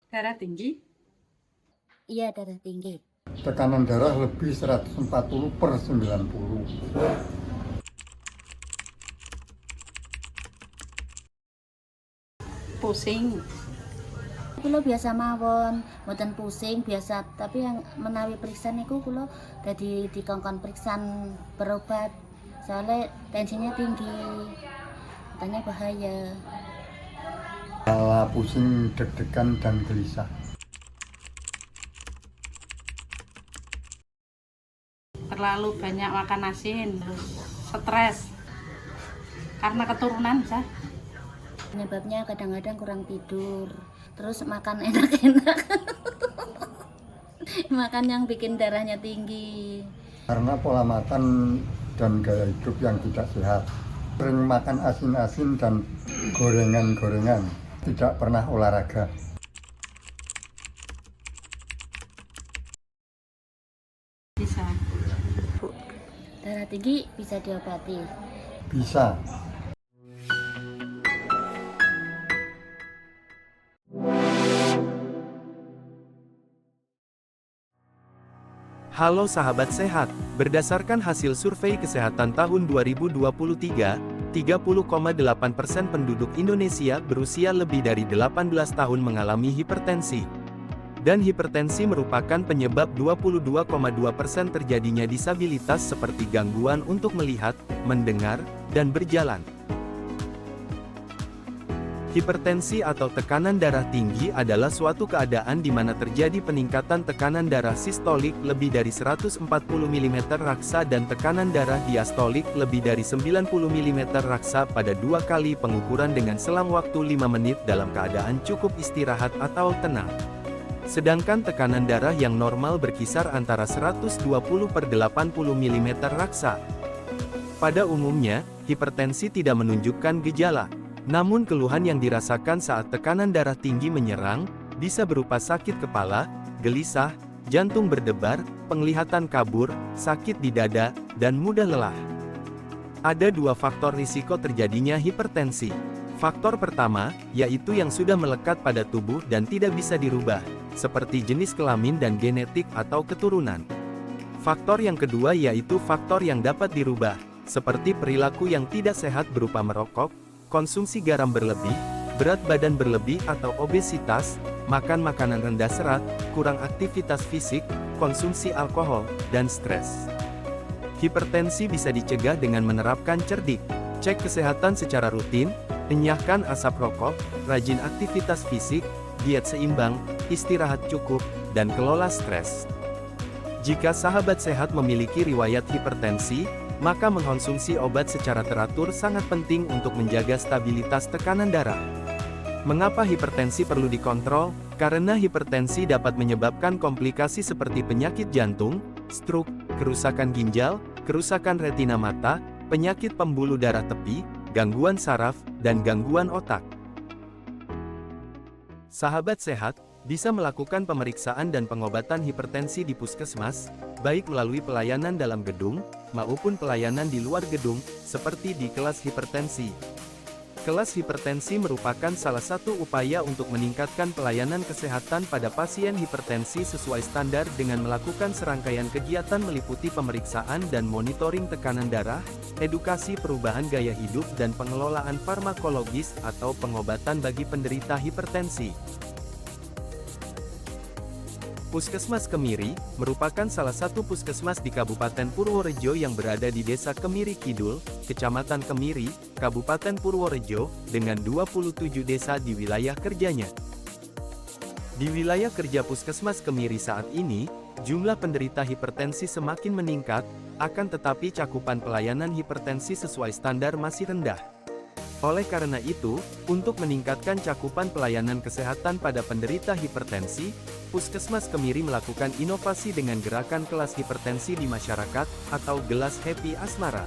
Darah tinggi, Iya, darah tinggi. Tekanan darah lebih 140/90. pusing, Kulo biasa mawon, mboten pusing biasa, tapi yang menawi periksa niku kulo dadi dikongkon periksan berobat. Soalnya tensinya tinggi. Katanya bahaya. Kepala pusing, deg-degan, dan gelisah. terlalu banyak makan asin, terus stres karena keturunan bisa. Penyebabnya kadang-kadang kurang tidur, terus makan enak-enak. Makan yang bikin darahnya tinggi. Karena pola makan dan gaya hidup yang tidak sehat. Sering makan asin-asin dan gorengan-gorengan. Tidak pernah olahraga. Bisa. Darah tinggi bisa diobati. Bisa. Halo sahabat sehat, berdasarkan hasil survei kesehatan tahun 2023, 30,8% penduduk Indonesia berusia lebih dari 18 tahun mengalami hipertensi. Dan hipertensi merupakan penyebab 22,2% terjadinya disabilitas seperti gangguan untuk melihat, mendengar, dan berjalan. Hipertensi atau tekanan darah tinggi adalah suatu keadaan di mana terjadi peningkatan tekanan darah sistolik lebih dari 140 mm raksa dan tekanan darah diastolik lebih dari 90 mm raksa pada 2 kali pengukuran dengan selang waktu 5 menit dalam keadaan cukup istirahat atau tenang. Sedangkan tekanan darah yang normal berkisar antara 120/80 mm raksa. Pada umumnya, hipertensi tidak menunjukkan gejala. Namun keluhan yang dirasakan saat tekanan darah tinggi menyerang, bisa berupa sakit kepala, gelisah, jantung berdebar, penglihatan kabur, sakit di dada, dan mudah lelah. Ada 2 faktor risiko terjadinya hipertensi. Faktor pertama, yaitu yang sudah melekat pada tubuh dan tidak bisa dirubah, seperti jenis kelamin dan genetik atau keturunan. Faktor yang kedua yaitu faktor yang dapat dirubah, seperti perilaku yang tidak sehat berupa merokok, konsumsi garam berlebih, berat badan berlebih atau obesitas, makan makanan rendah serat, kurang aktivitas fisik, konsumsi alkohol, dan stres. Hipertensi bisa dicegah dengan menerapkan cerdik, cek kesehatan secara rutin, enyahkan asap rokok, rajin aktivitas fisik, diet seimbang, istirahat cukup, dan kelola stres. Jika sahabat sehat memiliki riwayat hipertensi, maka mengkonsumsi obat secara teratur sangat penting untuk menjaga stabilitas tekanan darah. Mengapa hipertensi perlu dikontrol? Karena hipertensi dapat menyebabkan komplikasi seperti penyakit jantung, stroke, kerusakan ginjal, kerusakan retina mata, penyakit pembuluh darah tepi, gangguan saraf, dan gangguan otak. Sahabat sehat, bisa melakukan pemeriksaan dan pengobatan hipertensi di puskesmas, baik melalui pelayanan dalam gedung, maupun pelayanan di luar gedung, seperti di kelas hipertensi. Kelas hipertensi merupakan salah satu upaya untuk meningkatkan pelayanan kesehatan pada pasien hipertensi sesuai standar dengan melakukan serangkaian kegiatan meliputi pemeriksaan dan monitoring tekanan darah, edukasi perubahan gaya hidup dan pengelolaan farmakologis atau pengobatan bagi penderita hipertensi. Puskesmas Kemiri, merupakan salah satu puskesmas di Kabupaten Purworejo yang berada di Desa Kemiri Kidul, Kecamatan Kemiri, Kabupaten Purworejo, dengan 27 desa di wilayah kerjanya. Di wilayah kerja Puskesmas Kemiri saat ini, jumlah penderita hipertensi semakin meningkat, akan tetapi cakupan pelayanan hipertensi sesuai standar masih rendah. Oleh karena itu, untuk meningkatkan cakupan pelayanan kesehatan pada penderita hipertensi, Puskesmas Kemiri melakukan inovasi dengan gerakan kelas hipertensi di masyarakat, atau Gelas Happy Asmara.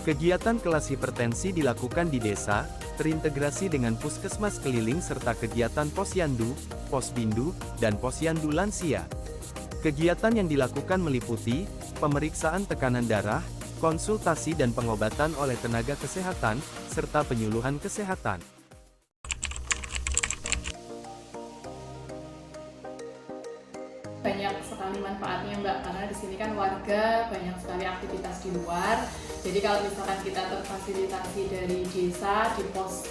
Kegiatan kelas hipertensi dilakukan di desa, terintegrasi dengan puskesmas keliling serta kegiatan posyandu, posbindu, dan posyandu lansia. Kegiatan yang dilakukan meliputi, pemeriksaan tekanan darah, konsultasi dan pengobatan oleh tenaga kesehatan, serta penyuluhan kesehatan. manfaatnya Mbak, karena di sini kan warga banyak sekali aktivitas di luar. Jadi kalau misalkan kita terfasilitasi dari desa di pos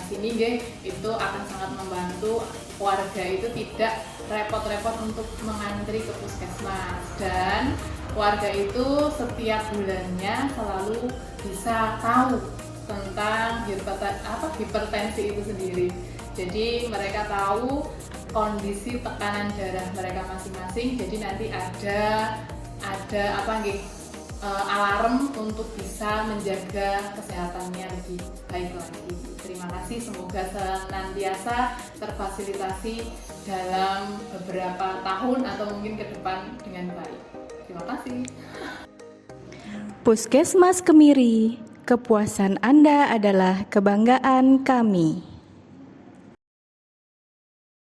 sini itu akan sangat membantu warga itu tidak repot-repot untuk mengantri ke puskesmas, dan warga itu setiap bulannya selalu bisa tahu tentang hipertensi itu sendiri. Jadi mereka tahu kondisi tekanan darah mereka masing-masing. Jadi nanti ada alarm untuk bisa menjaga kesehatannya lebih baik lagi. Terima kasih, semoga senantiasa terfasilitasi dalam beberapa tahun atau mungkin ke depan dengan baik. Terima kasih. Puskesmas Kemiri, kepuasan Anda adalah kebanggaan kami.